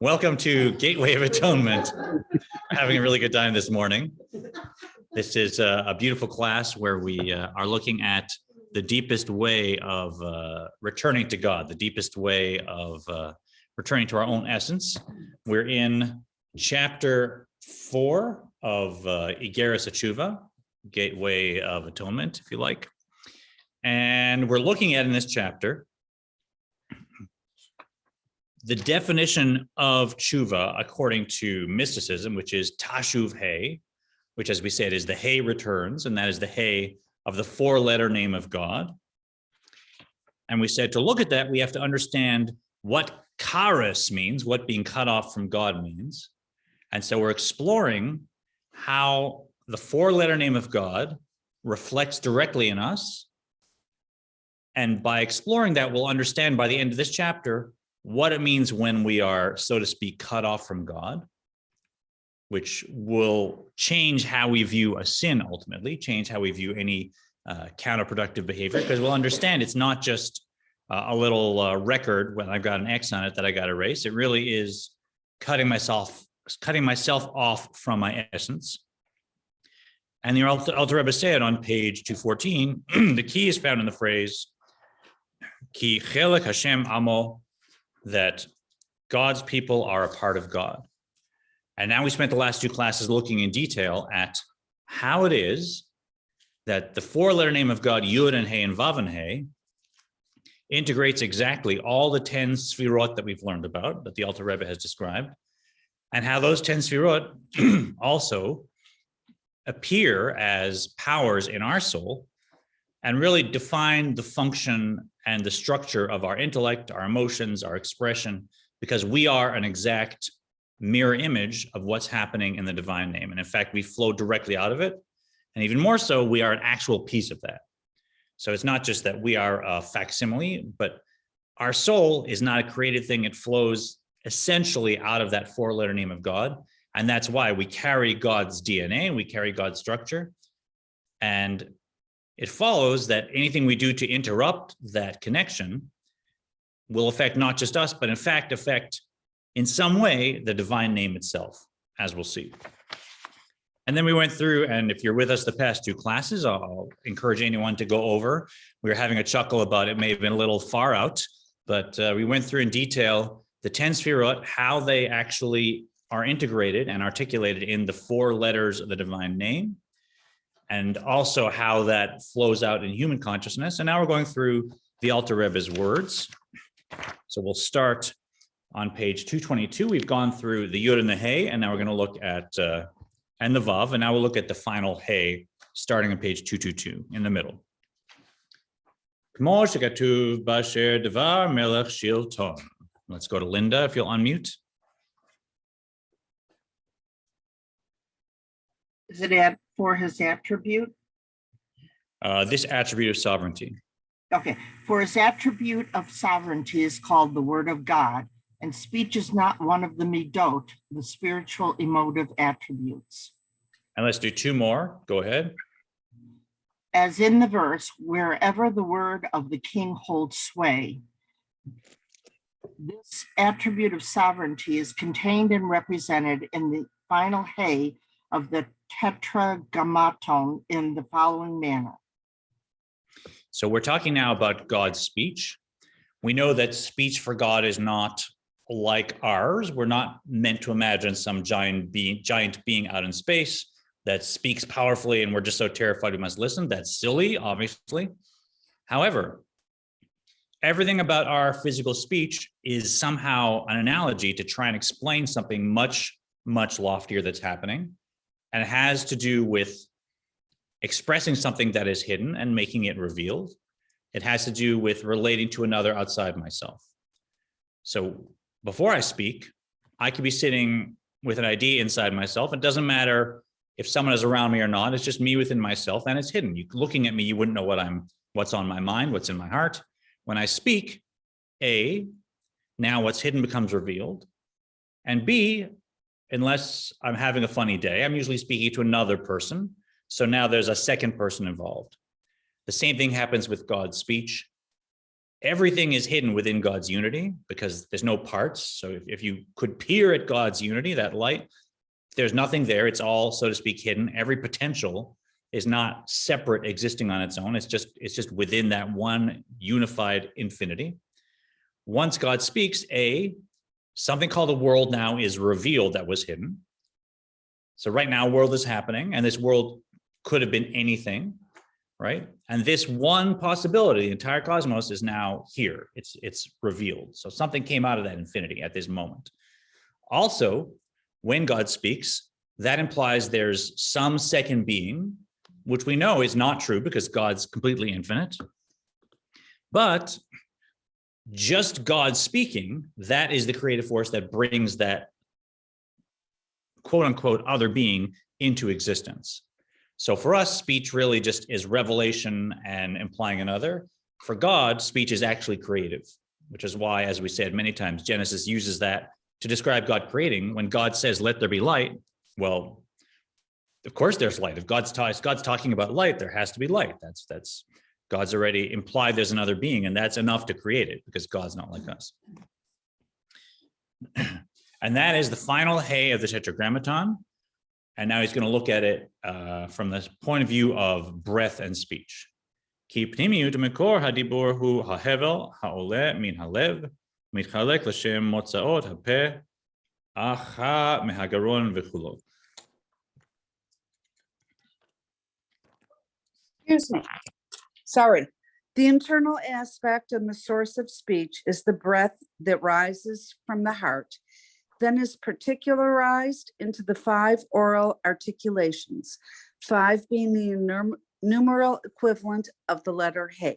Welcome to Gateway of Atonement. Having a really good time this morning. This is a beautiful class where we are looking at the deepest way of returning to God, the deepest way of returning to our own essence. We're in chapter 4 of Igeres Tshuva, Gateway of Atonement, if you like. And we're looking at in this chapter the definition of tshuva according to mysticism, which is tashuv hey, which, as we said, is the hey returns, and that is the hey of the 4-letter name of God. And we said to look at that, we have to understand what kares means, what being cut off from God means. And so we're exploring how the 4-letter name of God reflects directly in us. And by exploring that, we'll understand by the end of this chapter what it means when we are, so to speak, cut off from God, which will change how we view a sin ultimately, change how we view any counterproductive behavior, because we'll understand it's not just a little record when I've got an X on it that I got to erase. It really is cutting myself off from my essence. And the Alter Rebbe said on page 214, the key is found in the phrase, Ki chelek Hashem amo, that God's people are a part of God. And now we spent the last 2 classes looking in detail at how it is that the 4-letter name of God, Yud and Hey and Vav and Hey, integrates exactly all the 10 sfirot that we've learned about, that the Alter Rebbe has described, and how those 10 sfirot also appear as powers in our soul and really define the function and the structure of our intellect, our emotions, our expression, because we are an exact mirror image of what's happening in the divine name. And in fact, we flow directly out of it. And even more so, we are an actual piece of that. So it's not just that we are a facsimile, but our soul is not a created thing. It flows essentially out of that 4-letter name of God. And that's why we carry God's DNA, we carry God's structure. And it follows that anything we do to interrupt that connection will affect not just us, but in fact affect in some way the divine name itself, as we'll see. And then we went through, and if you're with us the past 2 classes, I'll encourage anyone to go over. We were having a chuckle about it, may have been a little far out, but we went through in detail the 10 sfirot, how they actually are integrated and articulated in the 4 letters of the divine name, and also how that flows out in human consciousness. And now we're going through the Alter Rebbe's words. So we'll start on page 222. We've gone through the Yud and the Hey, and now we're going to look at, and the Vav, and now we'll look at the final Hey, starting on page 222 in the middle. Let's go to Linda, if you'll unmute. Is it for his attribute? This attribute of sovereignty. Okay, for his attribute of sovereignty is called the word of God, and speech is not one of the midot, the spiritual emotive attributes. And let's do 2 more. Go ahead. As in the verse, wherever the word of the king holds sway, this attribute of sovereignty is contained and represented in the final hey of the tetragrammaton in the following manner. So we're talking now about God's speech. We know that speech for God is not like ours. We're not meant to imagine some giant being out in space that speaks powerfully and we're just so terrified we must listen. That's silly, obviously. However, everything about our physical speech is somehow an analogy to try and explain something much, much loftier that's happening. And it has to do with expressing something that is hidden and making it revealed. It has to do with relating to another outside myself. So before I speak, I could be sitting with an idea inside myself. It doesn't matter if someone is around me or not. It's just me within myself, and it's hidden. Looking at me, you wouldn't know what's on my mind, what's in my heart. When I speak, A, now what's hidden becomes revealed. And B, unless I'm having a funny day, I'm usually speaking to another person. So now there's a second person involved. The same thing happens with God's speech. everything is hidden within God's unity because there's no parts. So if you could peer at God's unity, that light, there's nothing there. It's all, so to speak, hidden. Every potential is not separate existing on its own. It's just within that one unified infinity. Once God speaks, something called the world now is revealed that was hidden. So right now, world is happening, and this world could have been anything, right? And this one possibility, the entire cosmos, is now here. It's revealed. So something came out of that infinity at this moment. Also, when God speaks, that implies there's some second being, which we know is not true because God's completely infinite. But just God speaking, that is the creative force that brings that quote unquote other being into existence. So for us, speech really just is revelation and implying another. For God, speech is actually creative, which is why, as we said many times, Genesis uses that to describe God creating. When God says, let there be light, well, of course there's light. If God's talking about light, there has to be light. That's God's already implied there's another being, and that's enough to create it because God's not like us. And that is the final hay of the Tetragrammaton. And now he's going to look at it from the point of view of breath and speech. Ki pnimiyut mekor hadibur hu hahevel haole min halev mitchalek l'shem motzaot hapeh acha mehagaron v'chulo. Excuse me. Sorry. The internal aspect and the source of speech is the breath that rises from the heart, then is particularized into the 5 oral articulations, 5 being the numeral equivalent of the letter He.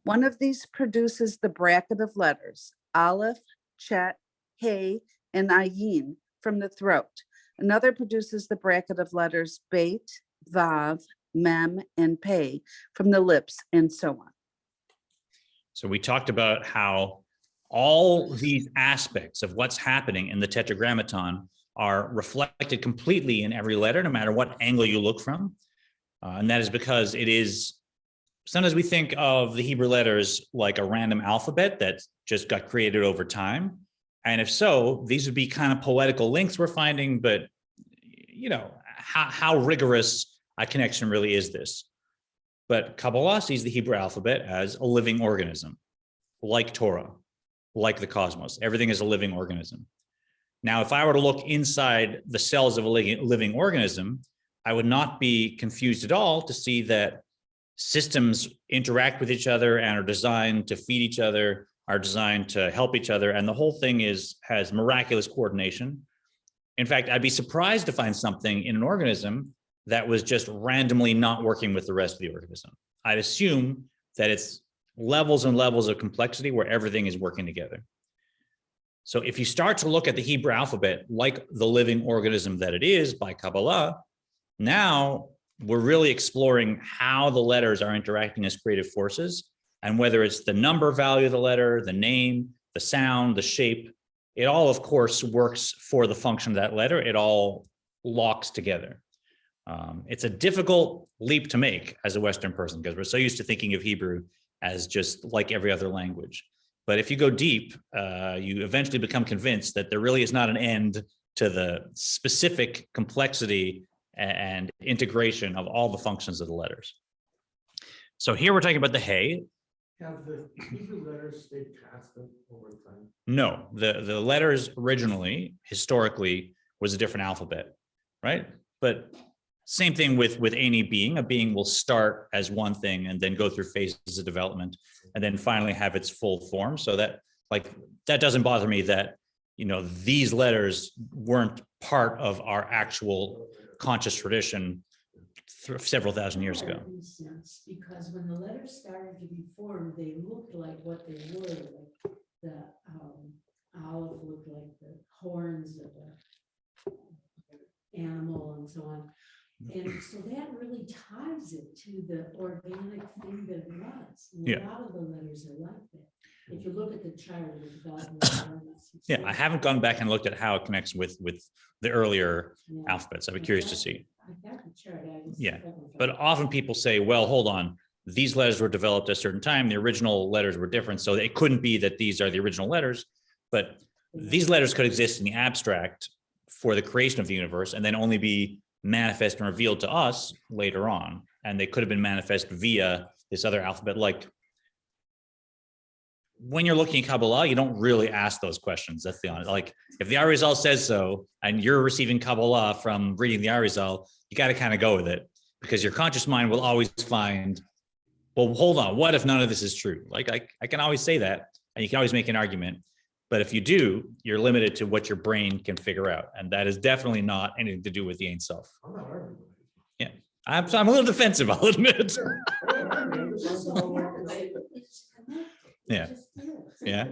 One of these produces the bracket of letters, Aleph, Chet, He, and Ayin from the throat. Another produces the bracket of letters Beit, Vav, Mem, and Pei from the lips, and so on. So we talked about how all these aspects of what's happening in the Tetragrammaton are reflected completely in every letter, no matter what angle you look from. And that is because it is, sometimes we think of the Hebrew letters like a random alphabet that just got created over time. And if so, these would be kind of poetical links we're finding, but you know, how rigorous a connection really is this? But Kabbalah sees the Hebrew alphabet as a living organism, like Torah, like the cosmos. Everything is a living organism. Now, if I were to look inside the cells of a living organism, I would not be confused at all to see that systems interact with each other and are designed to feed each other, are designed to help each other, and the whole thing has miraculous coordination. In fact, I'd be surprised to find something in an organism that was just randomly not working with the rest of the organism. I'd assume that it's levels and levels of complexity where everything is working together. So if you start to look at the Hebrew alphabet like the living organism that it is by Kabbalah, now we're really exploring how the letters are interacting as creative forces, and whether it's the number value of the letter, the name, the sound, the shape, it all, of course, works for the function of that letter. It all locks together. It's a difficult leap to make as a Western person because we're so used to thinking of Hebrew as just like every other language. But if you go deep, you eventually become convinced that there really is not an end to the specific complexity and integration of all the functions of the letters. So here we're talking about the He. Have the Hebrew letters stayed constant over time? No, the letters originally, historically, was a different alphabet, right? But same thing with any being. A being will start as one thing and then go through phases of development and then finally have its full form. So that doesn't bother me that, you know, these letters weren't part of our actual conscious tradition several thousand years ago. Because when the letters started to be formed, they looked like what they were. Like the olive looked like the horns of the animal and so on. And so that really ties it to the organic thing that it was. And Yeah. A lot of the letters are like that. If you look at the chart of the development of letters, Yeah, I haven't gone back and looked at how it connects with the earlier yeah. alphabets. I'd be curious to see. I got the chart. Yeah, but often people say, well, hold on, these letters were developed at a certain time. The original letters were different. So it couldn't be that these are the original letters, but these letters could exist in the abstract for the creation of the universe and then only be manifest and revealed to us later on. And they could have been manifest via this other alphabet. Like when you're looking at Kabbalah, you don't really ask those questions. That's the honest. Like if the Arizal says so, and you're receiving Kabbalah from reading the Arizal, you got to kind of go with it because your conscious mind will always find, well, hold on, what if none of this is true? Like I can always say that, and you can always make an argument. But if you do, you're limited to what your brain can figure out. And that is definitely not anything to do with the Ein Sof. I'm not arguing. Yeah, I'm a little defensive, I'll admit. Yeah. Yeah.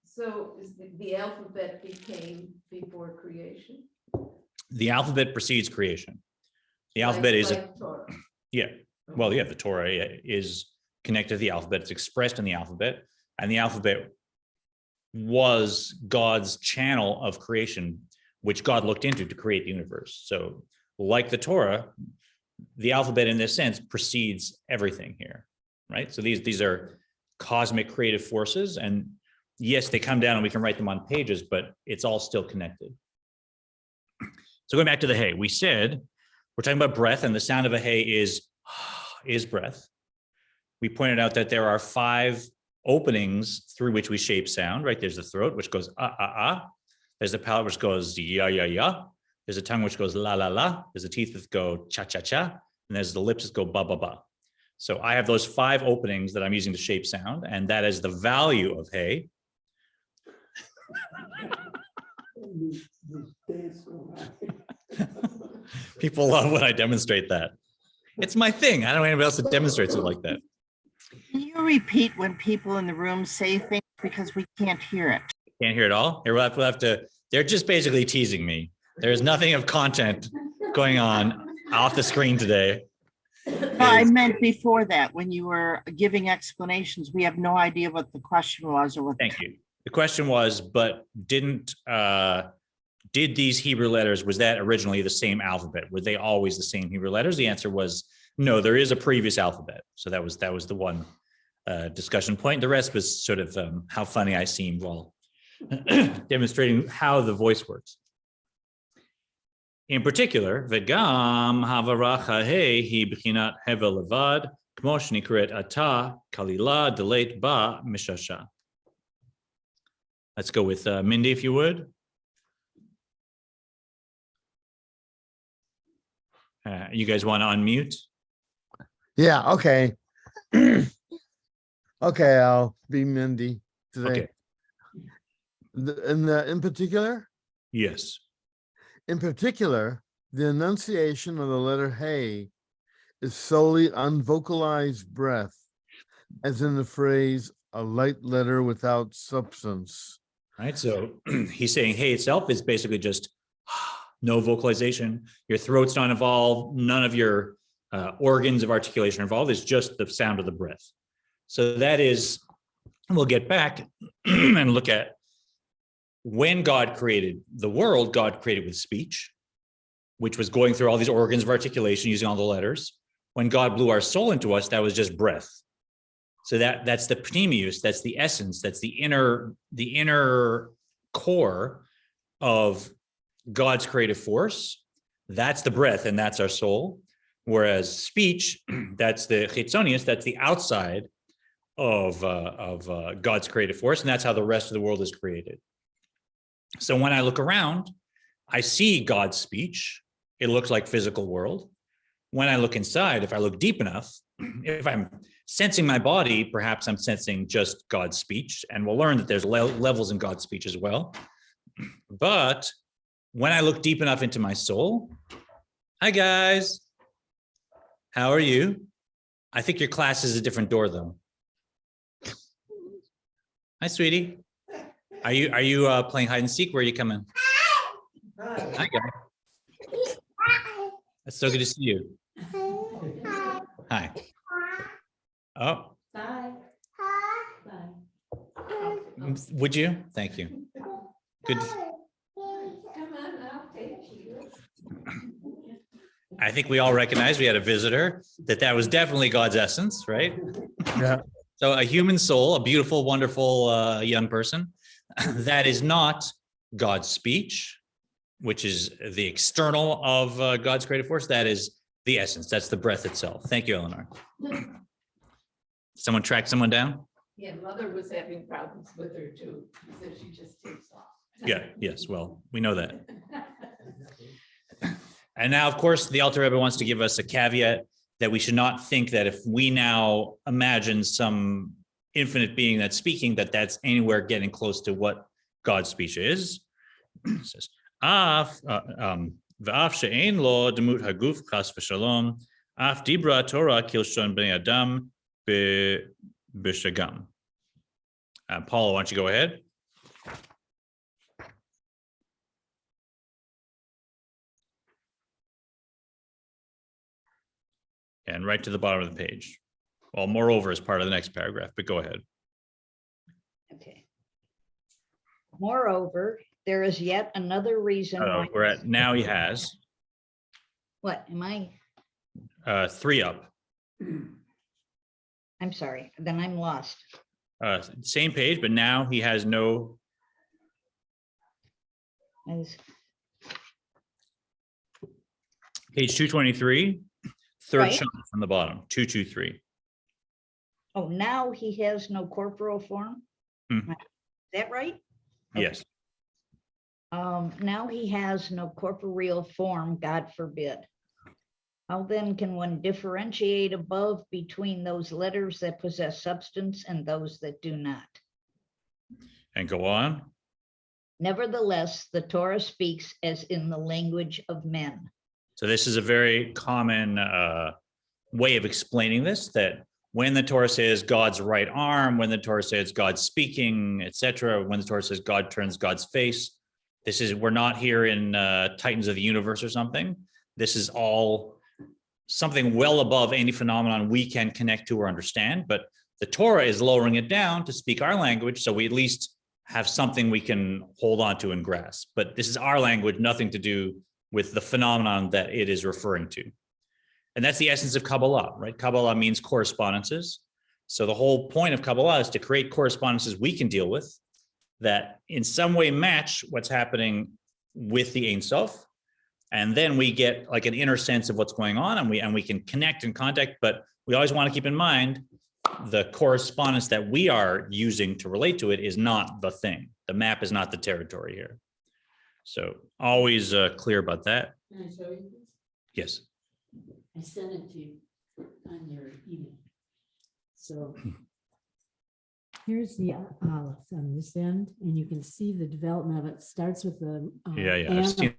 So is the alphabet became before creation? The alphabet precedes creation. The alphabet is, Torah. yeah. Well, yeah, the Torah is connected to the alphabet. It's expressed in the alphabet. And the alphabet was God's channel of creation, which God looked into to create the universe. So like the Torah, the alphabet in this sense precedes everything here, right? So these are cosmic creative forces. And yes, they come down and we can write them on pages, but it's all still connected. So going back to the hay, we said, we're talking about breath, and the sound of a hay is breath. We pointed out that there are 5 openings through which we shape sound, right? There's the throat, which goes ah. There's the palate, which goes ya. There's a tongue, which goes la. There's the teeth that go cha. And there's the lips that go ba. So I have those 5 openings that I'm using to shape sound, and that is the value of hay. People love when I demonstrate that. It's my thing. I don't know anybody else that demonstrates it like that. Can you repeat when people in the room say things because we can't hear it? Can't hear it all? Here, we'll have to, they're just basically teasing me. There's nothing of content going on off the screen today. No, I meant before that, when you were giving explanations, we have no idea what the question was or what. Thank you. The question was, but did these Hebrew letters, was that originally the same alphabet? Were they always the same Hebrew letters? The answer was no, there is a previous alphabet. So that was the one discussion point. The rest was sort of how funny I seemed while demonstrating how the voice works. In particular, Vegam havaracha he hi b'chinat hevel levad, kmo shnikret ata kalila delete ba mishasha. Let's go with Mindy, if you would. You guys want to unmute? Yeah, okay. Okay, I'll be Mindy today. Okay. In particular? Yes. In particular, the enunciation of the letter hey is solely unvocalized breath, as in the phrase, a light letter without substance. Right. So he's saying hey itself is basically just no vocalization. Your throat's not involved. None of your organs of articulation are involved. It's just the sound of the breath. So that is, we'll get back and look at when God created the world, God created with speech, which was going through all these organs of articulation using all the letters. When God blew our soul into us, that was just breath. So that's the pneumius, that's the essence, that's the inner core of God's creative force. That's the breath, and that's our soul. Whereas speech, that's the chitzonius, that's the outside of God's creative force, and that's how the rest of the world is created. So when I look around, I see God's speech. It looks like physical world. When I look inside, if I look deep enough, if I'm sensing my body, perhaps I'm sensing just God's speech, and we'll learn that there's levels in God's speech as well. But when I look deep enough into my soul, hi guys, how are you? I think your class is a different door though. Hi, sweetie. Are you playing hide and seek? Where are you coming? Hi, guys. It's so good to see you. Hi. Oh. Bye. Bye. Would you? Thank you. Good. Come on, I'll take you. I think we all recognize, we had a visitor, that was definitely God's essence, right? Yeah. So a human soul, a beautiful, wonderful young person, that is not God's speech, which is the external of God's creative force. That is the essence. That's the breath itself. Thank you, Eleanor. Someone track someone down? Yeah, mother was having problems with her too. She said she just takes off. Yeah, yes, well, we know that. And now, of course, the Alter Rebbe wants to give us a caveat that we should not think that if we now imagine some infinite being that's speaking, that's anywhere getting close to what God's speech is. It says, V'af she'ein lo demut haguf chas v'shalom, af dibra Torah kilshon bnei adam b'shagam. Paula, why don't you go ahead? And right to the bottom of the page. Well, moreover is part of the next paragraph, but go ahead. Okay. Moreover, there is yet another reason why. We're at now he has What am I? 3 up. I'm sorry, then I'm lost. Same page, but now he has no. As- Page 223, third Right. chunk from the bottom, 223. Oh, now he has no corporal form? Hmm. Is that right? Yes. Now he has no corporeal form, God forbid. How then can one differentiate above between those letters that possess substance and those that do not? And go on. Nevertheless, the Torah speaks as in the language of men. So this is a very common way of explaining this, that when the Torah says God's right arm, when the Torah says God's speaking, etc., when the Torah says God turns God's face, we're not here in Titans of the Universe or something. This is all something well above any phenomenon we can connect to or understand, but the Torah is lowering it down to speak our language, so we at least have something we can hold on to and grasp. But this is our language, nothing to do with the phenomenon that it is referring to. And that's the essence of Kabbalah, right? Kabbalah means correspondences. So the whole point of Kabbalah is to create correspondences we can deal with that in some way match what's happening with the Ein Sof. And then we get like an inner sense of what's going on, and we can connect and contact, but we always want to keep in mind the correspondence that we are using to relate to it is not the thing. The map is not the territory here. So always clear about that. Can I show you this? Yes. I sent it to you on your email. So here's the Aleph on this end, and you can see the development of it. Starts with the I've seen.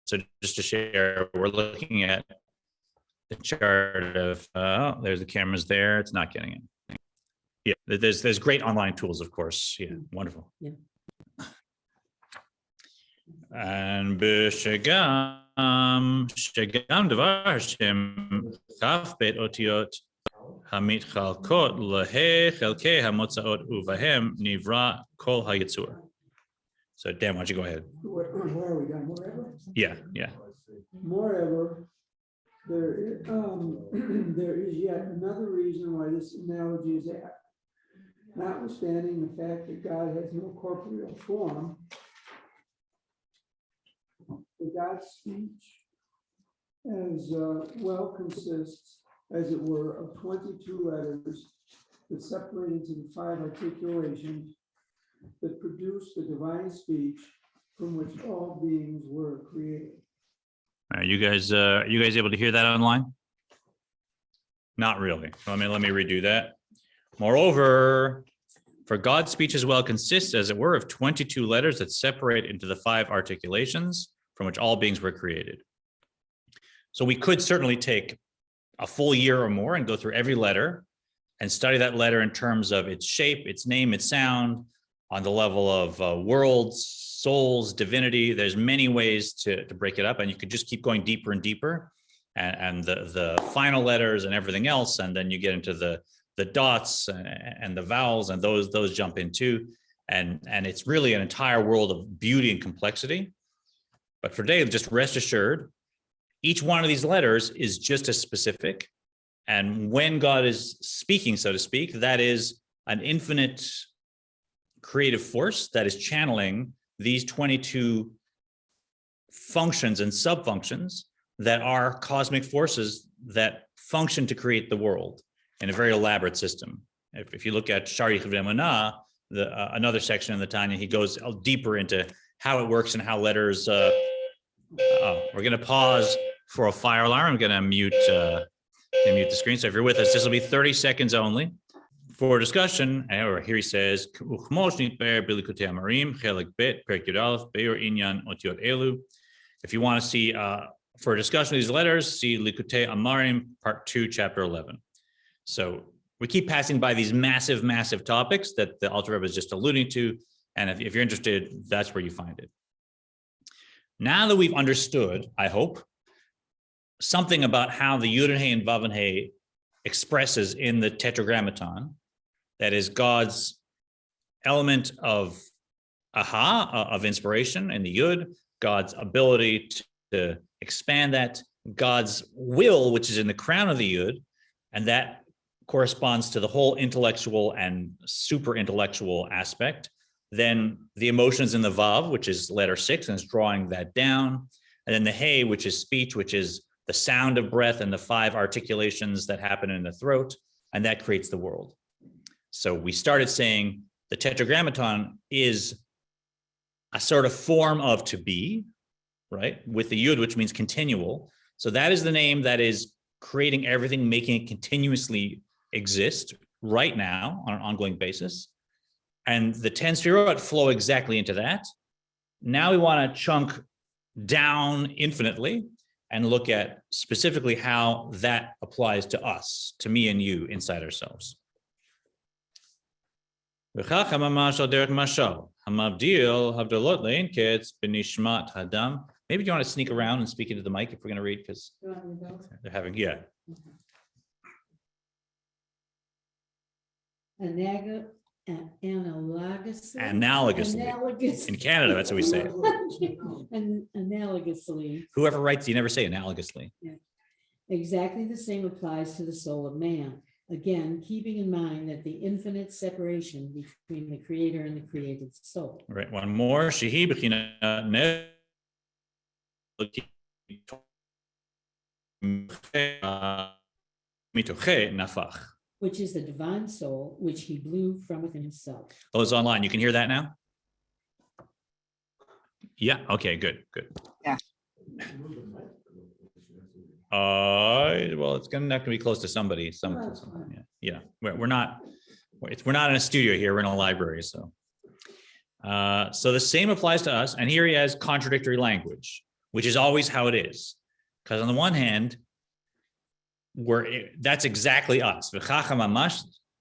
So just to share, we're looking at the chart of, there's the cameras there. It's not getting it. Yeah, there's great online tools, of course. Yeah, wonderful. Yeah. And b'shagam devar Hashem chaf bet otiot hamit chalkot lehe chelkei hamotzaot uvahem nivra kol hayitzur. So Dan, why don't you go ahead? Where are we done? Moreover? Yeah. Moreover, there, there is yet another reason why this analogy is apt. Notwithstanding the fact that God has no corporeal form, the God's speech as well consists, as it were, of 22 letters that separate into the 5 articulations that produce the divine speech from which all beings were created. Are you guys able to hear that online? Not really. Let me redo that. Moreover, for God's speech as well consists, as it were, of 22 letters that separate into the 5 articulations from which all beings were created. So we could certainly take a full year or more and go through every letter and study that letter in terms of its shape, its name, its sound, on the level of worlds, souls, divinity. There's many ways to break it up, and you could just keep going deeper and deeper, and the final letters and everything else, and then you get into the dots and the vowels, and those jump in too, and it's really an entire world of beauty and complexity. But for today, just rest assured, each one of these letters is just as specific. And when God is speaking, so to speak, that is an infinite creative force that is channeling these 22 functions and subfunctions that are cosmic forces that function to create the world in a very elaborate system. If you look at Shari Chavdemana, another section in the Tanya, he goes deeper into how it works and how letters. We're going to pause for a fire alarm. I'm going to mute the screen. So if you're with us, this will be 30 seconds only for discussion. Or here he says, if you want to see for a discussion of these letters, see Likutei Amarim, part 2, chapter 11. So we keep passing by these massive, massive topics that the Alter Rebbe is just alluding to. And if you're interested, that's where you find it. Now that we've understood, I hope, something about how the Yud and Hey and Vav and Hey expresses in the Tetragrammaton, that is God's element of aha, of inspiration in the Yud, God's ability to expand that, God's will, which is in the crown of the Yud, and that corresponds to the whole intellectual and super intellectual aspect. Then the emotions in the Vav, which is letter 6, and is drawing that down. And then the Hey, which is speech, which is the sound of breath and the 5 articulations that happen in the throat, and that creates the world. So we started saying the Tetragrammaton is a sort of form of to be, right? With the Yud, which means continual. So that is the name that is creating everything, making it continuously exist right now on an ongoing basis. And the 10 Sfirot flow exactly into that. Now we want to chunk down infinitely and look at specifically how that applies to us, to me and you inside ourselves. Maybe do you want to sneak around and speak into the mic if we're going to read, because they're having, yeah. Analogously. In Canada, that's what we say. Analogously. Whoever writes, you never say analogously. Yeah. Exactly the same applies to the soul of man. Again, keeping in mind that the infinite separation between the creator and the created soul. All right, one more. Shehi b'china mitoche nafach. Which is the divine soul, which he blew from within himself. Those online, you can hear that now? Yeah, okay, good. Yeah. Well, it's not going to be close to somebody. Yeah. We're not in a studio here. We're in a library. So the same applies to us. And here he has contradictory language, which is always how it is. Because on the one hand, that's exactly us.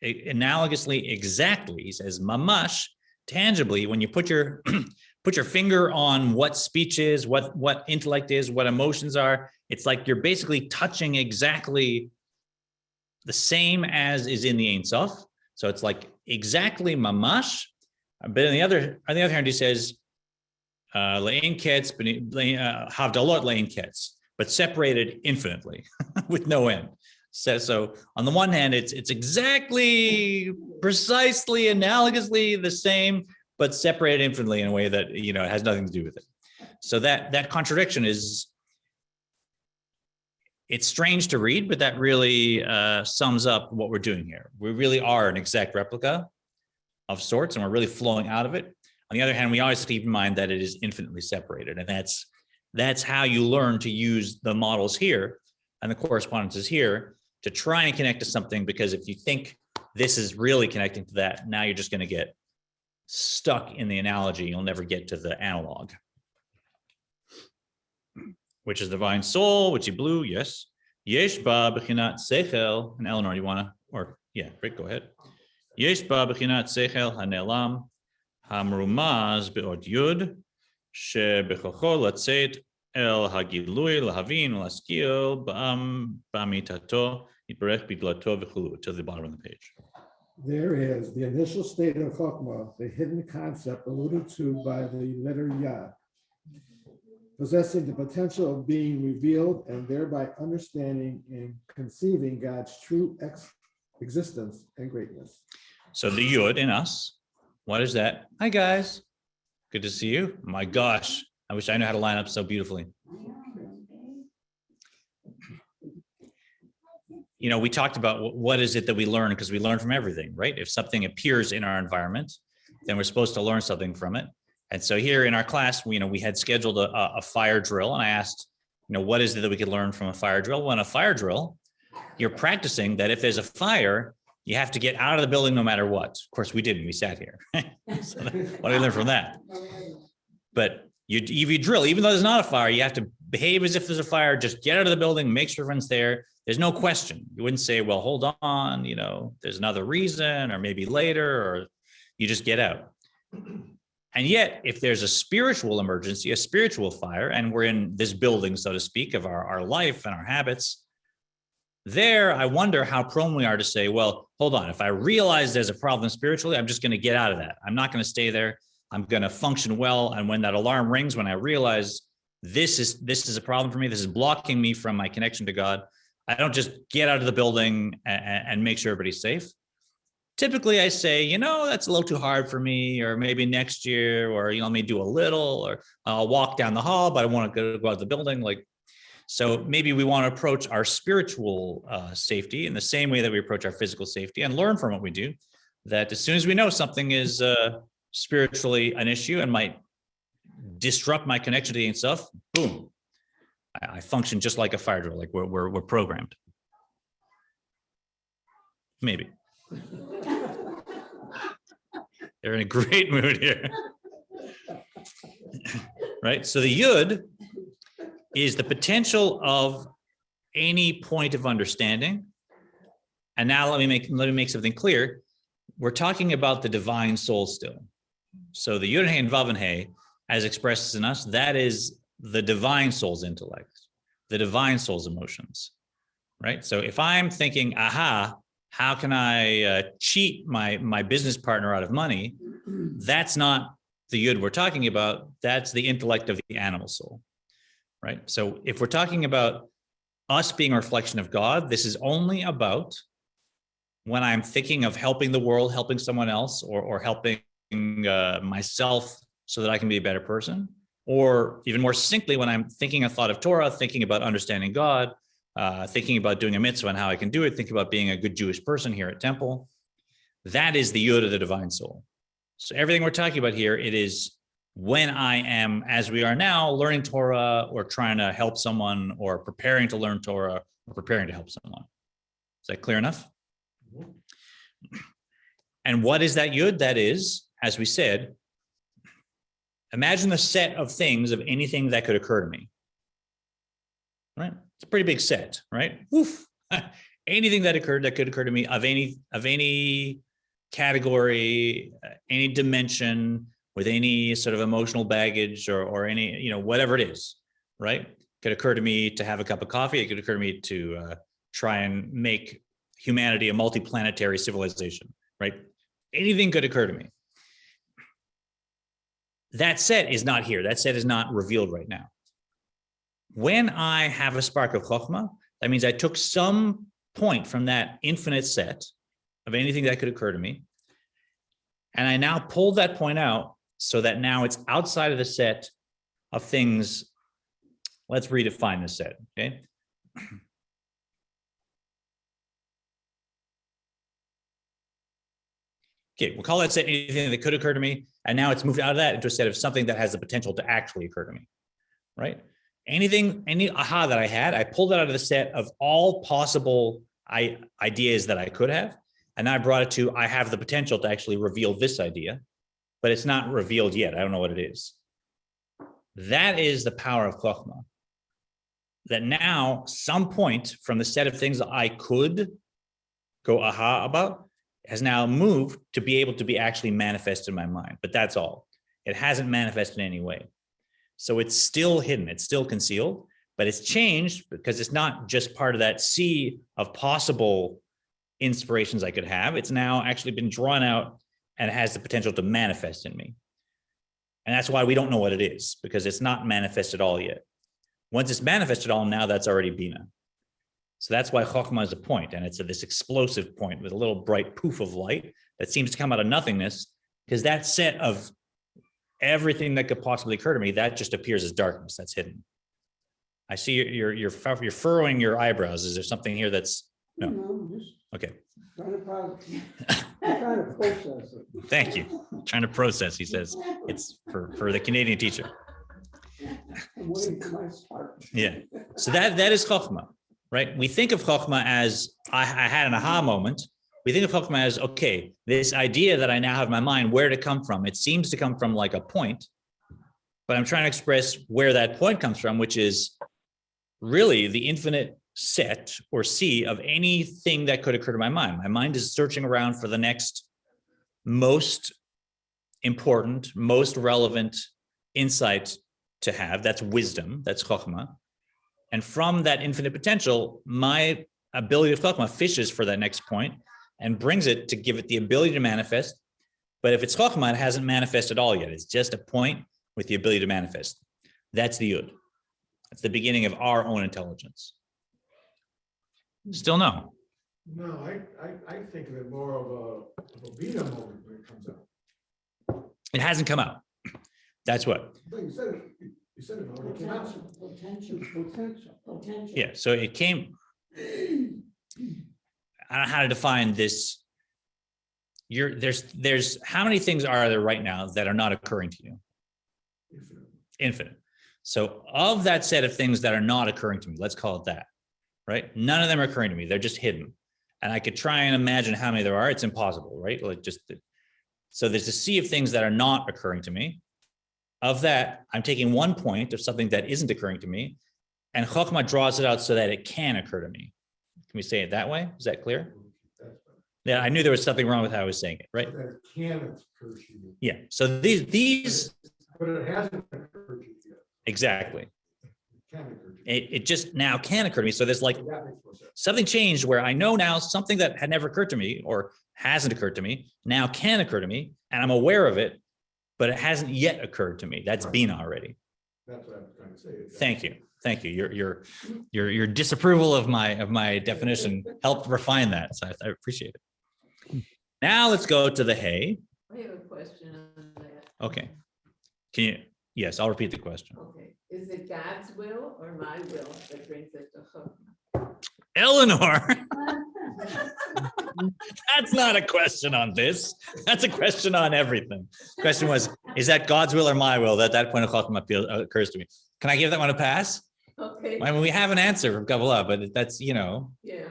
Analogously, exactly. He says, mamash, tangibly, when you put your finger on what speech is, what intellect is, what emotions are, it's like you're basically touching exactly the same as is in the Ein Sof. So it's like exactly mamash. But on the other hand, he says, le'ein ketz, havdalot le'ein ketz, but separated infinitely with no end. So on the one hand, it's exactly, precisely, analogously the same, but separated infinitely in a way that, it has nothing to do with it. So that contradiction it's strange to read, but that really sums up what we're doing here. We really are an exact replica of sorts, and we're really flowing out of it. On the other hand, we always keep in mind that it is infinitely separated, and that's how you learn to use the models here and the correspondences here to try and connect to something, because if you think this is really connecting to that, now you're just going to get stuck in the analogy. You'll never get to the analog, which is the divine soul, which he blew. Yes. Yesh ba b'chinat sechel. And Eleanor, you want to, Rick, go ahead. Yesh ba b'chinat sechel hanelam hamrumaz be'od yud shebechocho latzet el hagilui lahavin laskil ba'amitato yitbarech bidlato v'chulu, to the bottom of the page. There is the initial state of Chokmah, the hidden concept alluded to by the letter Yad. possessing the potential of being revealed and thereby understanding and conceiving God's true existence and greatness. So the Yud in us, what is that? Hi, guys. Good to see you. My gosh, I wish I knew how to line up so beautifully. You know, we talked about what is it that we learn, because we learn from everything, right? If something appears in our environment, then we're supposed to learn something from it. And so here in our class, we had scheduled a fire drill, and I asked, what is it that we could learn from a fire drill? Well, in a fire drill, you're practicing that if there's a fire, you have to get out of the building no matter what. Of course, we didn't. We sat here. So what did I learn from that? But if you drill, even though there's not a fire, you have to behave as if there's a fire. Just get out of the building, make sure everyone's there. There's no question. You wouldn't say, well, hold on, there's another reason, or maybe later, or you just get out. And yet, if there's a spiritual emergency, a spiritual fire, and we're in this building, so to speak, of our life and our habits, there, I wonder how prone we are to say, well, hold on, if I realize there's a problem spiritually, I'm just going to get out of that. I'm not going to stay there. I'm going to function well. And when that alarm rings, when I realize this is a problem for me, this is blocking me from my connection to God, I don't just get out of the building and make sure everybody's safe. Typically, I say, that's a little too hard for me, or maybe next year, or, let me do a little, or I'll walk down the hall, but I want to go out of the building. So maybe we want to approach our spiritual safety in the same way that we approach our physical safety, and learn from what we do, that as soon as we know something is spiritually an issue and might disrupt my connection to the Ein Sof, boom, I function just like a fire drill, like we're programmed. Maybe. They're in a great mood here. Right? So the Yud is the potential of any point of understanding. And now let me make something clear. We're talking about the divine soul still. So the Yud Hey and Vav and Hey, as expressed in us, that is the divine soul's intellect, the divine soul's emotions, right? So if I'm thinking, how can I cheat my business partner out of money? That's not the Yud we're talking about. That's the intellect of the animal soul. Right? So if we're talking about us being a reflection of God, this is only about when I'm thinking of helping the world, helping someone else, or helping myself so that I can be a better person. Or even more succinctly, when I'm thinking a thought of Torah, thinking about understanding God, thinking about doing a mitzvah and how I can do it, thinking about being a good Jewish person here at Temple, that is the Yud of the divine soul. So everything we're talking about here, it is when I am, as we are now, learning Torah, or trying to help someone, or preparing to learn Torah, or preparing to help someone. Is that clear enough? And what is that Yud? That is, as we said, imagine the set of things of anything that could occur to me. Right? It's a pretty big set, right? Woof. Anything that could occur to me of any category, any dimension, with any sort of emotional baggage, or any, whatever it is, right? Could occur to me to have a cup of coffee. It could occur to me to try and make humanity a multi-planetary civilization, right? Anything could occur to me. That set is not here. That set is not revealed right now. When I have a spark of chokhmah, that means I took some point from that infinite set of anything that could occur to me, and I now pulled that point out, so that now it's outside of the set of things. Let's redefine the set, okay? Okay, we'll call that set anything that could occur to me, and now it's moved out of that into a set of something that has the potential to actually occur to me, right? Any aha that I had, I pulled it out of the set of all possible ideas that I could have, and I brought it to, I have the potential to actually reveal this idea, but it's not revealed yet. I don't know what it is. That is the power of chokhmah. That now, some point from the set of things that I could go aha about has now moved to be able to be actually manifested in my mind. But that's all. It hasn't manifested in any way. So it's still hidden. It's still concealed, but it's changed because it's not just part of that sea of possible inspirations I could have. It's now actually been drawn out and has the potential to manifest in me. And that's why we don't know what it is, because it's not manifested all yet. Once it's manifested all, now that's already Bina. So that's why Chokhmah is a point, and it's this explosive point with a little bright poof of light that seems to come out of nothingness, because that set of everything that could possibly occur to me, that just appears as darkness, that's hidden. I see you're furrowing your eyebrows. Is there something here that's, no? No, just Okay, trying to process it. thank you. Trying to process, he says. It's for the Canadian teacher. I'm waiting for my start. Yeah. So that is Chokhmah, right? We think of Chokhmah as, I had an aha moment. We think of Chokhmah as, okay, this idea that I now have in my mind, where to come from? It seems to come from like a point, but I'm trying to express where that point comes from, which is really the infinite set or sea of anything that could occur to my mind. My mind is searching around for the next most important, most relevant insight to have. That's wisdom, that's Chokhmah. And from that infinite potential, my ability of Chokhmah fishes for that next point and brings it to give it the ability to manifest. But if it's Chokhmah, it hasn't manifested all yet. It's just a point with the ability to manifest. That's the Yud. That's the beginning of our own intelligence. Still no. No, I think of it more of a Bina moment when it comes out. It hasn't come out. That's what. But you said it already came out. Potential. Yeah. So it came. I don't know how to define this. There's how many things are there right now that are not occurring to you? Infinite. So of that set of things that are not occurring to me, let's call it that, right? None of them are occurring to me. They're just hidden. And I could try and imagine how many there are. It's impossible, right? Like so there's a sea of things that are not occurring to me. Of that, I'm taking one point of something that isn't occurring to me, and Chokhmah draws it out so that it can occur to me. Can we say it that way? Is that clear? Yeah, I knew there was something wrong with how I was saying it, right? So that it can occur to you. Yeah. So these But it hasn't occurred to you yet. exactly. It can occur to you. It just now can occur to me. So there's like So that makes more sense. something changed where I know now something that had never occurred to me or hasn't occurred to me now can occur to me, and I'm aware of it, but it hasn't yet occurred to me. That's Bina already. That's what I was trying to say. Thank you. Thank you. Your disapproval of my definition helped refine that. So I appreciate it. Now let's go to the Hey. I have a question on that. Okay. Can you? Yes, I'll repeat the question. Okay, is it God's will or my will that brings it to Chokhmah? Eleanor, that's not a question on this. That's a question on everything. The question was, is that God's will or my will that point of Chokhmah occurs to me? Can I give that one a pass? Okay, I mean, we have an answer from Kabbalah, but that's, yeah, okay.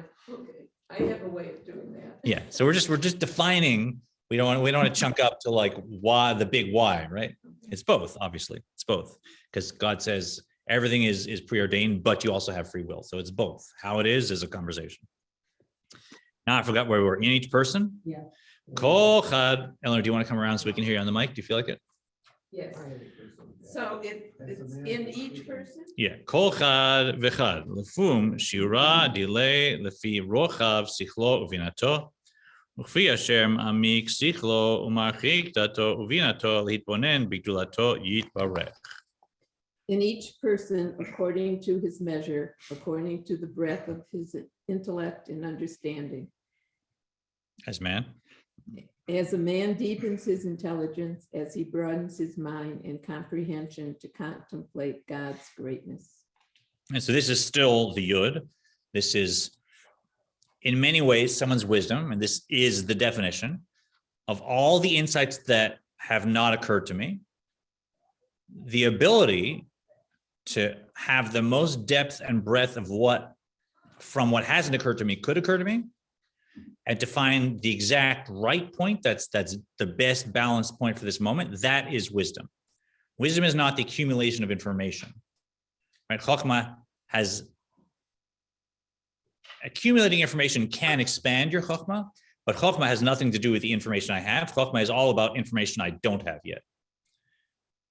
I have a way of doing that. yeah. So we're just defining. We don't want to chunk up to like why, the big why, right? It's both, obviously. It's both, because God says everything is preordained, but you also have free will. So it's both. How it is a conversation. Now I forgot where we were in each person. Yeah. Kol chad. Eleanor, do you want to come around so we can hear you on the mic? Do you feel like it? Yes, so it's in each person? Yeah. Kol chad v'chad. Lefum shira delay lefi rochav sichlo uvinato. Ufi Hashem amik sichlo umarchik dato uvinato litbonen bigdulato yitbarech. In each person, according to his measure, according to the breadth of his intellect and understanding. As man. As a man deepens his intelligence, as he broadens his mind and comprehension to contemplate God's greatness. And so this is still the Yud. This is, in many ways, someone's wisdom, and this is the definition of all the insights that have not occurred to me. The ability to have the most depth and breadth of what hasn't occurred to me could occur to me, and to find the exact right point that's the best balanced point for this moment. That is wisdom. Wisdom is not the accumulation of information, right? Chokhmah has accumulating information can expand your Chokhmah, but Chokhmah has nothing to do with the information I have. Chokhmah is all about information I don't have yet.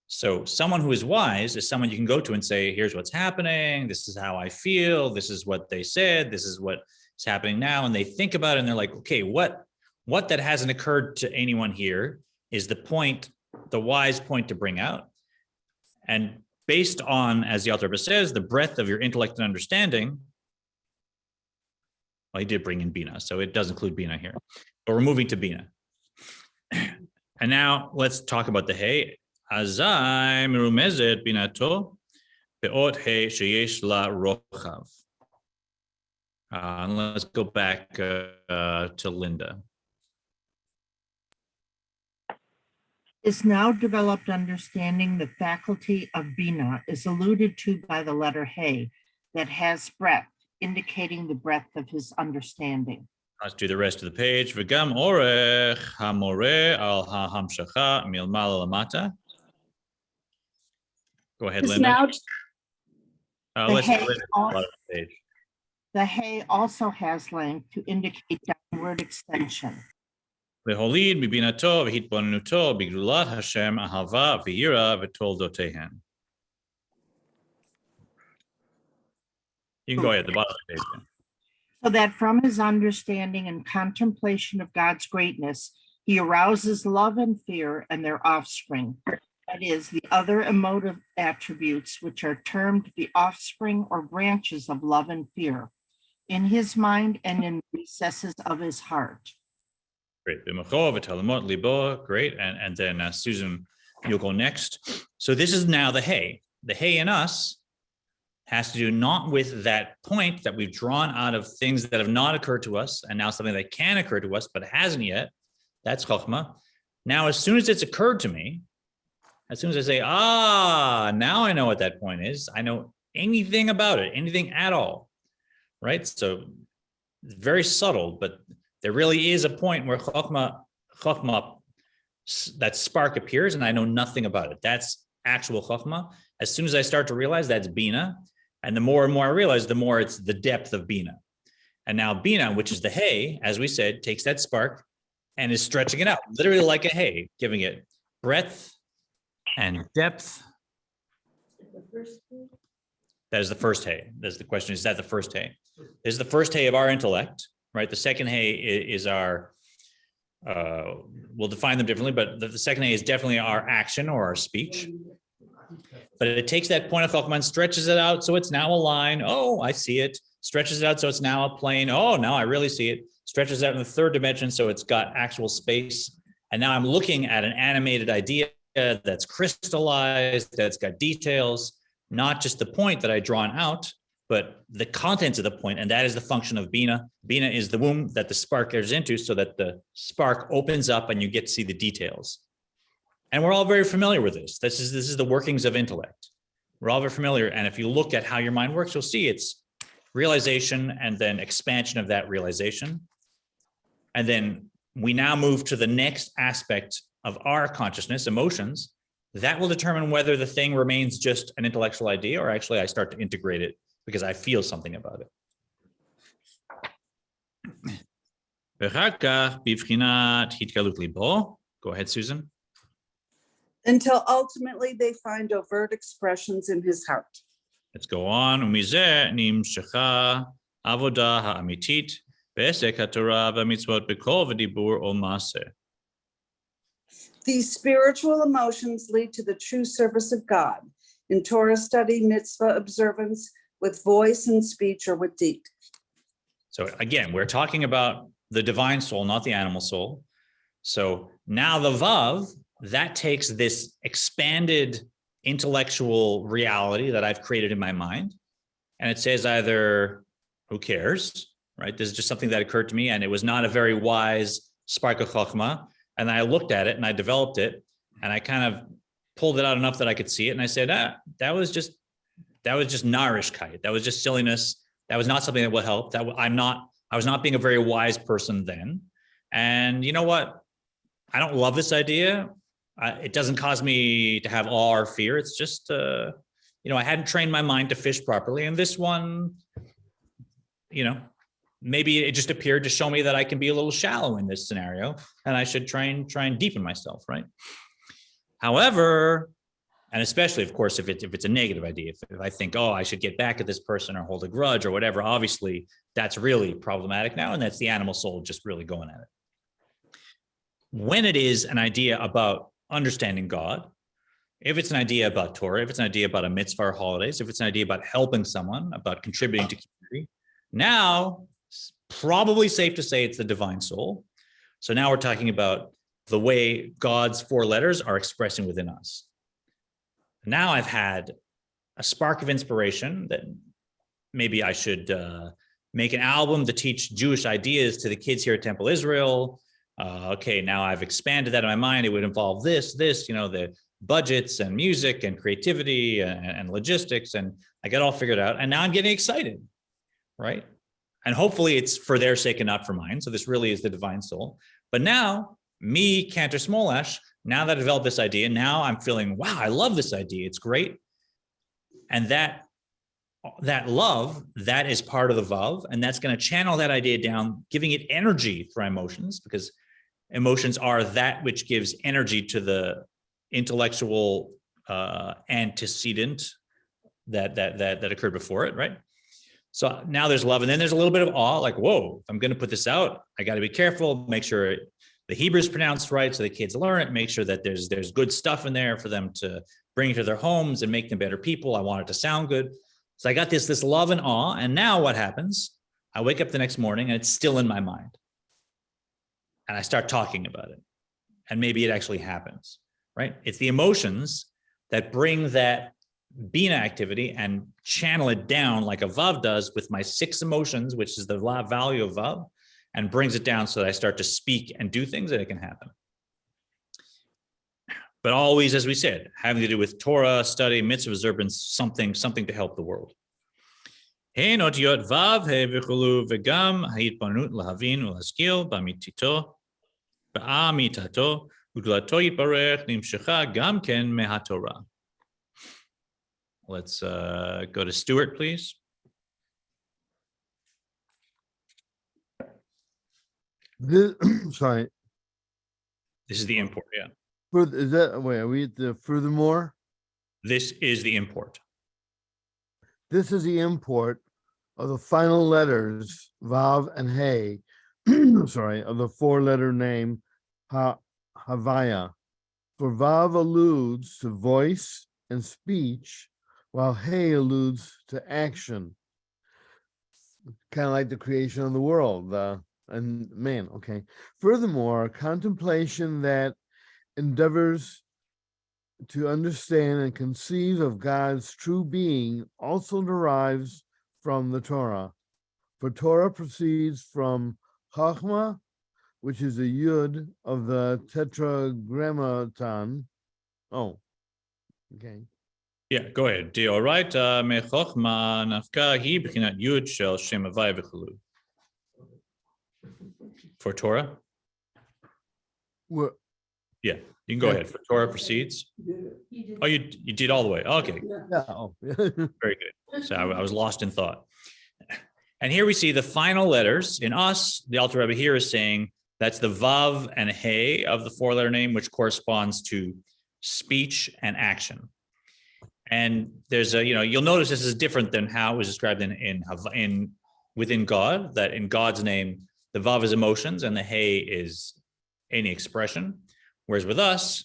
So someone who is wise is someone you can go to and say, here's what's happening. This is how I feel. This is what they said. This is what is happening now. And they think about it and they're like, okay, what that hasn't occurred to anyone here is the point the wise point to bring out. And based on, as the author says, the breadth of your intellect and understanding, well, he did bring in Bina, so it does include Bina here, but we're moving to Bina. And now let's talk about the Hey. Azai merumezet binato be'ot Hey sheyesh la rochav. And let's go back to Linda. His now developed understanding, the faculty of Bina, is alluded to by the letter Hey, that has breadth, indicating the breadth of his understanding. Let's do the rest of the page. V'gam orech hamoreh al ha'hamshacha milmala lamata. Go ahead, Is Linda. now Let's Hey go to the bottom of the page. The Hey also has length to indicate downward extension. V'holid mibinato v'hitbonuto b'gdulat Hashem ahava v'yira v'toldotehen. You can go ahead at the bottom of the page. So that from his understanding and contemplation of God's greatness, he arouses love and fear and their offspring. That is, the other emotive attributes, which are termed the offspring or branches of love and fear, in his mind and in the recesses of his heart. Great. Great. And then Susan, you'll go next. So this is now the Hey. The Hey in us has to do not with that point that we've drawn out of things that have not occurred to us, and now something that can occur to us, but hasn't yet. That's Chokhmah. Now, as soon as it's occurred to me, as soon as I say, now I know what that point is, I know anything about it, anything at all, right? So it's very subtle, but there really is a point where Chokhmah, that spark appears, and I know nothing about it. That's actual Chokhmah. As soon as I start to realize that's Bina, and the more and more I realize, the more it's the depth of Bina. And now Bina, which is the Hey, as we said, takes that spark and is stretching it out, literally like a Hey, giving it breadth and depth. That is the first Hey. That's the question, is that the first Hey? This is the first Hey of our intellect, right? The second Hey is our, we'll define them differently, but the second Hey is definitely our action or our speech. But it takes that point of Chokhmah and stretches it out so it's now a line. Oh, I see it. Stretches it out so it's now a plane. Oh, now I really see it. Stretches out in the third dimension so it's got actual space. And now I'm looking at an animated idea that's crystallized, that's got details, not just the point that I drawn out, but the contents of the point. And that is the function of Bina. Bina is the womb that the spark enters into so that the spark opens up and you get to see the details. And we're all very familiar with this. This is the workings of intellect. We're all very familiar. And if you look at how your mind works, you'll see it's realization and then expansion of that realization. And then we now move to the next aspect of our consciousness, emotions. That will determine whether the thing remains just an intellectual idea or actually I start to integrate it because I feel something about it. Go ahead, Susan. Until ultimately they find overt expressions in his heart. Let's go on. Umizeh nimshecha avodah ha'amitit be'esek haTorah v'mitzvot b'kol v'dibur o ma'aseh. These spiritual emotions lead to the true service of God in Torah study, mitzvah observance, with voice and speech or with deed. So again, we're talking about the divine soul, not the animal soul. So now the Vav, that takes this expanded intellectual reality that I've created in my mind. And it says either, who cares, right? This is just something that occurred to me and it was not a very wise spark of Chokhmah. And I looked at it and I developed it and I kind of pulled it out enough that I could see it. And I said, that was just narishkeit. That was just silliness. That was not something that will help. I was not being a very wise person then. And you know what? I don't love this idea. It doesn't cause me to have awe or fear. It's just, I hadn't trained my mind to fish properly. And this one, maybe it just appeared to show me that I can be a little shallow in this scenario and I should try and deepen myself, right? However, and especially, of course, if it's a negative idea, if I think, I should get back at this person or hold a grudge or whatever, obviously that's really problematic now. And that's the animal soul just really going at it. When it is an idea about, understanding God, if it's an idea about Torah, if it's an idea about a mitzvah or holidays, if it's an idea about helping someone, about contributing to community, now it's probably safe to say it's the divine soul. So now we're talking about the way God's 4 letters are expressing within us. Now I've had a spark of inspiration that maybe I should make an album to teach Jewish ideas to the kids here at Temple Israel. Okay, now I've expanded that in my mind. It would involve this, the budgets and music and creativity and logistics. And I got all figured out. And now I'm getting excited, right? And hopefully it's for their sake and not for mine. So this really is the divine soul. But now me, Cantor Smolash, now that I developed this idea, now I'm feeling, wow, I love this idea. It's great. And that love, that is part of the Vav, and that's going to channel that idea down, giving it energy through emotions, because emotions are that which gives energy to the intellectual antecedent that occurred before it, right? So now there's love, and then there's a little bit of awe, like, whoa, if I'm going to put this out, I got to be careful, make sure the Hebrew is pronounced right so the kids learn it, make sure that there's good stuff in there for them to bring to their homes and make them better people. I want it to sound good. So I got this love and awe. And now what happens? I wake up the next morning and it's still in my mind. And I start talking about it. And maybe it actually happens, right? It's the emotions that bring that Bina activity and channel it down like a Vav does with my 6 emotions, which is the value of Vav, and brings it down so that I start to speak and do things that it can happen. But always, as we said, having to do with Torah, study, mitzvah observance, something to help the world. Hein otiyot vav he v'chulu v'gam ha'itpanut lahavin u'laskil ba'amitato u'dlato yitbarech nimshecha gam ken mehaTorah. Let's go to Stuart, please. Sorry. This is the import, yeah. Is that, wait, are we at the furthermore? This is the import. This is the import of the final letters, Vav and Hey, sorry, of the 4-letter name, Havaya. For Vav alludes to voice and speech, while Hey alludes to action. Kind of like the creation of the world, and man, okay. Furthermore, contemplation that endeavors to understand and conceive of God's true being also derives from the Torah. For Torah proceeds from Chachma, which is a Yud of the Tetragrammaton. Oh, okay. Yeah, go ahead. All right. Mechochma nafka hi b'chinat Yud shel Shem Havai v'chulu. For Torah? What? Yeah, you can go ahead. For Torah proceeds. Oh, you did all the way. Okay, Yeah. Oh. very good. So I was lost in thought. And here we see the final letters. In us, the Alter Rebbe here is saying that's the Vav and Hey of the 4-letter name, which corresponds to speech and action. And there's you'll notice this is different than how it was described in within God, that in God's name, the Vav is emotions and the Hey is any expression. Whereas with us,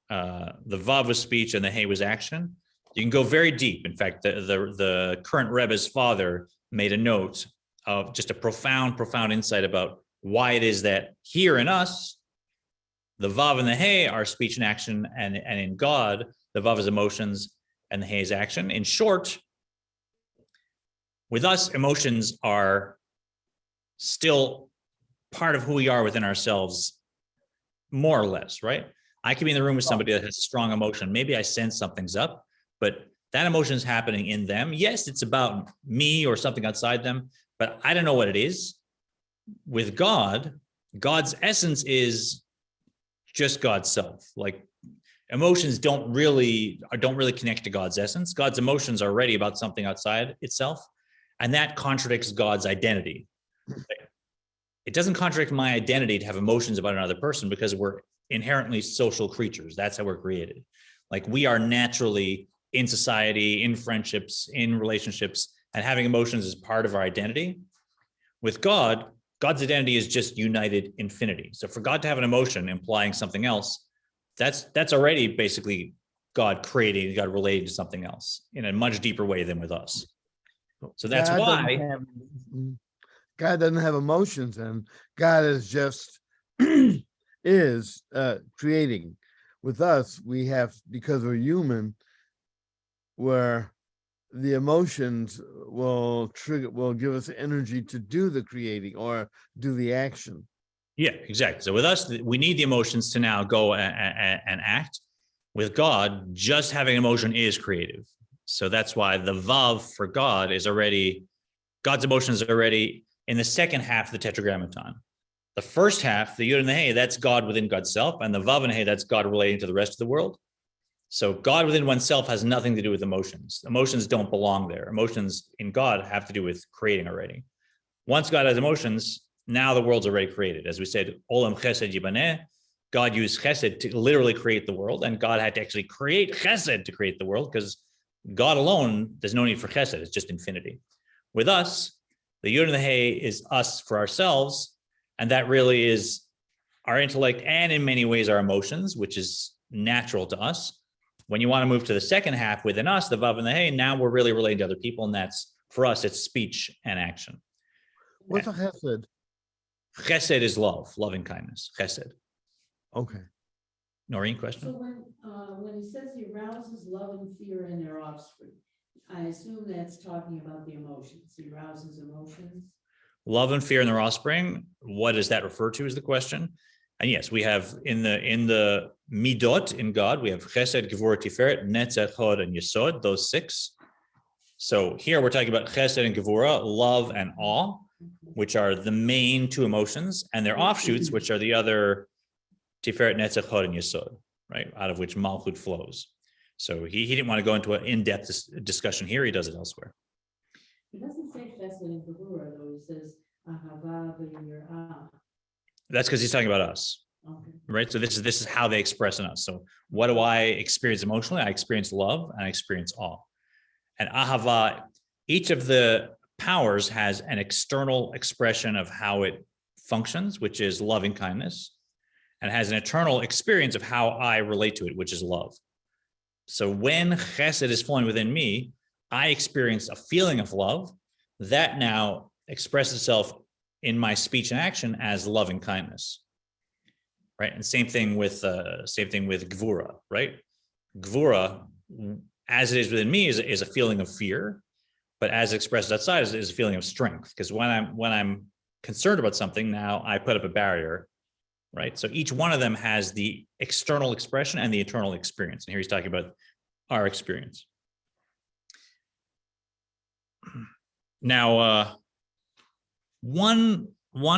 the Vav was speech and the Hey was action. You can go very deep. In fact, the current Rebbe's father made a note of just a profound insight about why it is that here in us, the Vav and the Hey are speech and action, and in God, the Vav is emotions and the Hey is action. In short, with us, emotions are still part of who we are within ourselves, more or less, right? I could be in the room with somebody that has a strong emotion. Maybe I sense something's up, but that emotion is happening in them. Yes, it's about me or something outside them, but I don't know what it is. With God, God's essence is just God's self. Like emotions don't really connect to God's essence. God's emotions are already about something outside itself, and that contradicts God's identity. It doesn't contradict my identity to have emotions about another person, because we're inherently social creatures. That's how we're created. Like we are naturally in society, in friendships, in relationships, and having emotions is part of our identity. With God, God's identity is just united infinity. So for God to have an emotion implying something else, that's already basically God creating, God relating to something else in a much deeper way than with us. So that's God doesn't why have- God doesn't have emotions, and God is just is creating. With us, we have, because we're human, where the emotions will give us energy to do the creating or do the action. yeah, exactly. So with us, we need the emotions to now go and act. With God, just having emotion is creative. So that's why the Vav for God is already, God's emotions are already in the second half of the Tetragrammaton. The first half, the Yud and the Hey, that's God within God's self, and the Vav and Hey, that's God relating to the rest of the world. So God within oneself has nothing to do with emotions. Emotions don't belong there. Emotions in God have to do with creating already. Once God has emotions, now the world's already created. As we said, Olam Chesed Yibaneh, God used Chesed to literally create the world, and God had to actually create Chesed to create the world, because God alone, there's no need for Chesed, it's just infinity. With us, the Yud and the Hey is us for ourselves, and that really is our intellect and in many ways our emotions, which is natural to us. When you want to move to the second half within us, the Vav and the Hey, now we're really relating to other people, and that's, for us, it's speech and action. What's a chesed? Chesed is love, loving kindness, chesed. Okay. Noreen, So question? when he says he arouses love and fear in their offspring, I assume that's talking about the emotions. He arouses emotions. Love and fear in their offspring, what does that refer to is the question. And yes, we have in the midot in God, we have chesed, gevurah, tiferet, netzach, hod, and yesod, those 6. So here we're talking about chesed and gevurah, love and awe, which are the main 2 emotions, and their offshoots, which are the other tiferet, netzach, hod, and yesod, right? Out of which malchut flows. So he didn't want to go into an in-depth discussion here. He does it elsewhere. He doesn't say chesed and gevurah, though. He says ahava v'yirah. That's because he's talking about us. Okay. Right. So this is how they express in us. So what do I experience emotionally? I experience love and I experience awe. And ahava, each of the powers has an external expression of how it functions, which is loving kindness, and has an internal experience of how I relate to it, which is love. So when chesed is flowing within me, I experience a feeling of love that now expresses itself in my speech and action as loving kindness. Right. And same thing with gevurah, right? Gevurah, as it is within me, is a feeling of fear, but as expressed outside is a feeling of strength. Because when I'm concerned about something, now I put up a barrier, right? So each one of them has the external expression and the internal experience. And here he's talking about our experience. Now, one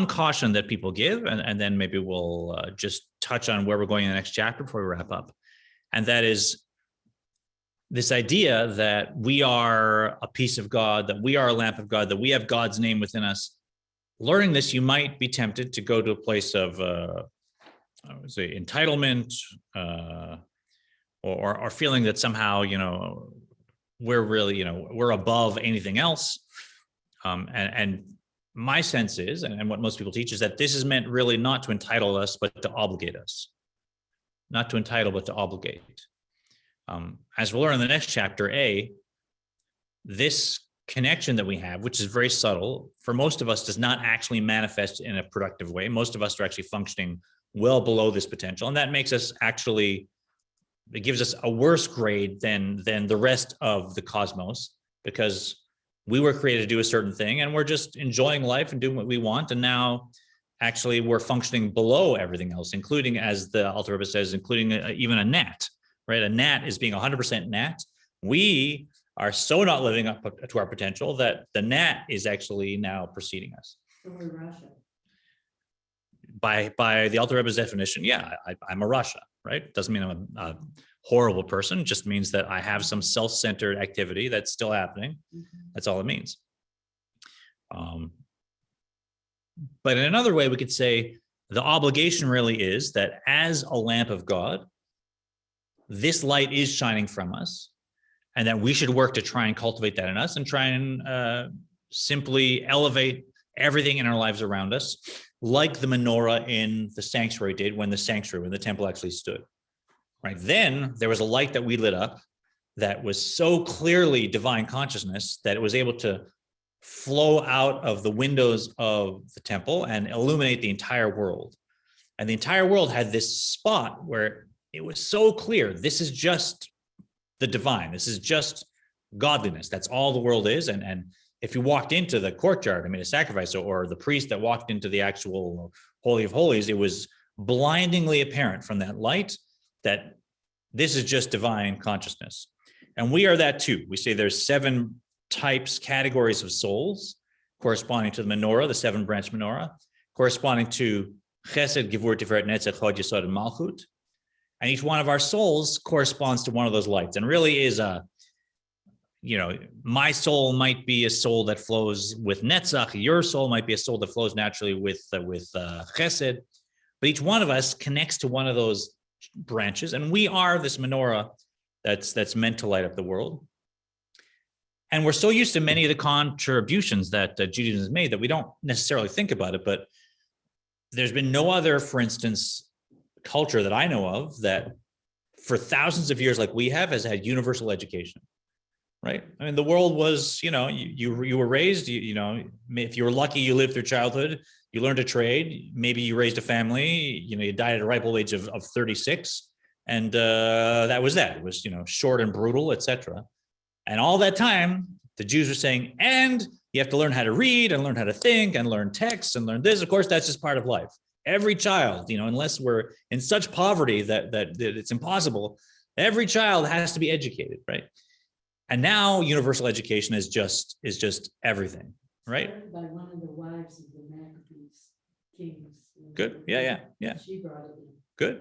caution that people give, and then maybe we'll just touch on where we're going in the next chapter before we wrap up. And that is this idea that we are a piece of God, that we are a lamp of God, that we have God's name within us. Learning this, you might be tempted to go to a place of say entitlement or feeling that somehow, we're really, we're above anything else. And my sense is, and what most people teach, is that this is meant really not to entitle us, but to obligate us. Not to entitle, but to obligate. As we'll learn in the next chapter, this connection that we have, which is very subtle, for most of us does not actually manifest in a productive way. Most of us are actually functioning well below this potential. And that makes us actually, it gives us a worse grade than the rest of the cosmos, because we were created to do a certain thing and we're just enjoying life and doing what we want. And now actually we're functioning below everything else, including, as the Alter Rebbe says, including even a gnat, right? A gnat is being 100% gnat. We are so not living up to our potential that the gnat is actually now preceding us. So we're Russia. By the Alter Rebbe's definition, yeah, I'm a Rasha, right? Doesn't mean I'm a horrible person, just means that I have some self-centered activity that's still happening. That's all it means. But in another way, we could say the obligation really is that as a lamp of God, this light is shining from us, and that we should work to try and cultivate that in us and try and simply elevate everything in our lives around us, like the menorah in the sanctuary did when the temple actually stood. right? Then there was a light that we lit up that was so clearly divine consciousness that it was able to flow out of the windows of the temple and illuminate the entire world. And the entire world had this spot where it was so clear, this is just the divine, this is just godliness, that's all the world is. And if you walked into the courtyard, I mean, a sacrifice, or the priest that walked into the actual Holy of Holies, it was blindingly apparent from that light that this is just divine consciousness. And we are that too. We say there's 7 types, categories of souls corresponding to the menorah, the 7-branch menorah, corresponding to Chesed, Gevurah, Tiferet, Netzach, Hod, Yesod, and Malchut. And each one of our souls corresponds to one of those lights, and really is my soul might be a soul that flows with Netzach. Your soul might be a soul that flows naturally with Chesed. But each one of us connects to one of those branches, and we are this menorah that's meant to light up the world. And we're so used to many of the contributions that Judaism has made that we don't necessarily think about it, but there's been no other, for instance, culture that I know of that for thousands of years, like we have, has had universal education, right? I mean, the world was, you were raised, if you were lucky, you lived through childhood, you learned a trade, maybe you raised a family, you died at a ripe old age of 36. And that was that. It was, short and brutal, etc. And all that time, the Jews were saying, and you have to learn how to read and learn how to think and learn texts and learn this. Of course, that's just part of life. Every child, unless we're in such poverty that it's impossible, every child has to be educated, right? And now universal education is just everything, right? Started by one of the wives of the Maccabees kings. Good. Yeah. She brought it in. Good.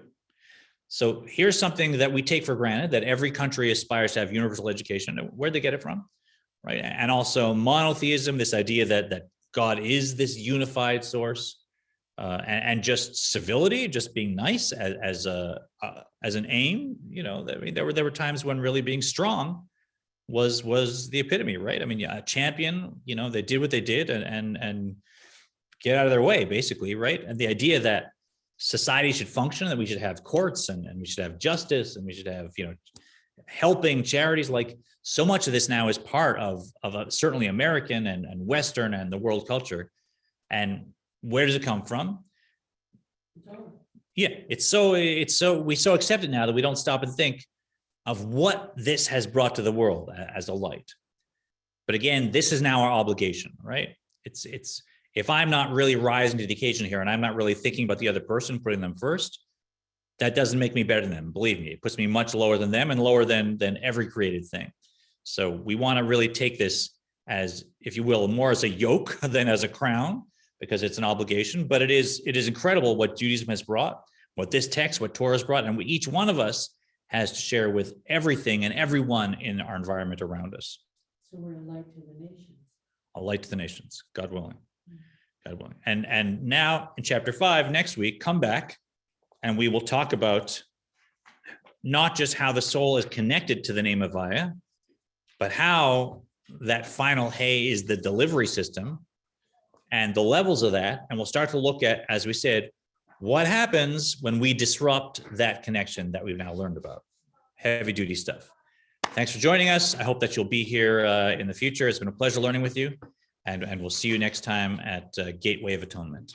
So here's something that we take for granted, that every country aspires to have universal education. Where'd they get it from, right? And also monotheism, this idea that God is this unified source, and just civility, just being nice as an aim. There were times when really being strong was the epitome, right? I mean, a champion, they did what they did and get out of their way, basically, right? And the idea that society should function, that we should have courts and we should have justice and we should have, helping charities, like so much of this now is part of certainly American and Western and the world culture. And where does it come from? Yeah, we so accept it now that we don't stop and think of what this has brought to the world as a light. But again, this is now our obligation, right? It's if I'm not really rising to the occasion here and I'm not really thinking about the other person, putting them first, that doesn't make me better than them. Believe me, it puts me much lower than them and lower than every created thing. So we want to really take this as, if you will, more as a yoke than as a crown, because it's an obligation. But it is incredible what Judaism has brought, what this text, what Torah has brought, and each one of us has to share with everything and everyone in our environment around us. So we're a light to the nations. A light to the nations, God willing. God willing. And now in chapter 5, next week, come back and we will talk about not just how the soul is connected to the name of Vaya, but how that final hay is the delivery system and the levels of that. And we'll start to look at, as we said, what happens when we disrupt that connection that we've now learned about. Heavy duty stuff. Thanks for joining us. I hope that you'll be here in the future. It's been a pleasure learning with you. And we'll see you next time at Gateway of Atonement.